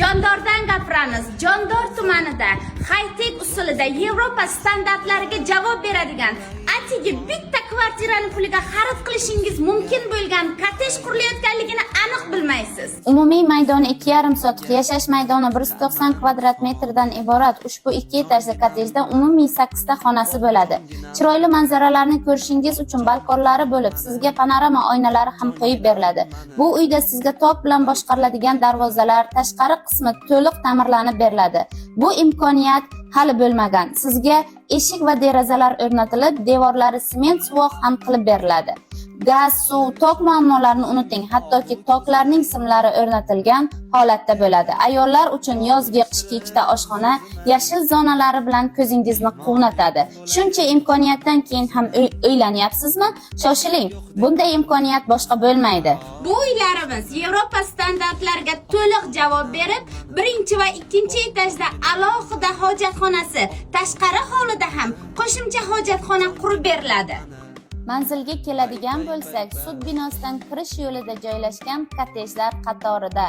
Jondordan gapiramiz. Jondor tumanida high-tech usulida Yevropa standartlariga javob beradigan, atigi bitta kvartirani puliga xarid qilishingiz mumkin bo'lgan kottej qurilayotganligini aniq bilmaysiz. Umumiy maydoni 2,5 sotix, yashash maydoni 190 kvadrat metrdan iborat ushbu 2 etajli kottejda umumiy 8 ta xonasi bo'ladi. Chiroyli manzaralarni ko'rishingiz uchun balkonlari bo'lib, sizga panorama oynalari ham qo'yib beriladi. Bu uyda sizga tok bilan boshqariladigan darvozalar, tashqari qismi to'liq ta'mirlanib beriladi. Bu imkoniyat hali bo'lmagan. Sizga eshik va derazalar o'rnatilib, devorlari sement suvoq ham qilib beriladi. Gaz, suv, tok muammolarini unuting, hattoki toklarning simlari o'rnatilgan holatda bo'ladi. Ayollar uchun yozgi qishki ikkita oshxona yashil zonalari bilan ko'zingizni quvnatadi. Shuncha imkoniyatdan keyin ham uylanyapsizmi? Shoshiling. Bunday imkoniyat boshqa bo'lmaydi. Bu uylarimiz Yevropa standartlariga to'liq javob berib, birinchi va ikkinchi etajda alohida hojatxonasi, tashqari hovlida ham qo'shimcha hojatxona qurib beriladi. Manzilga keladigan bo'lsak, sud binosidan kirish yo'lida joylashgan kottejlar qatorida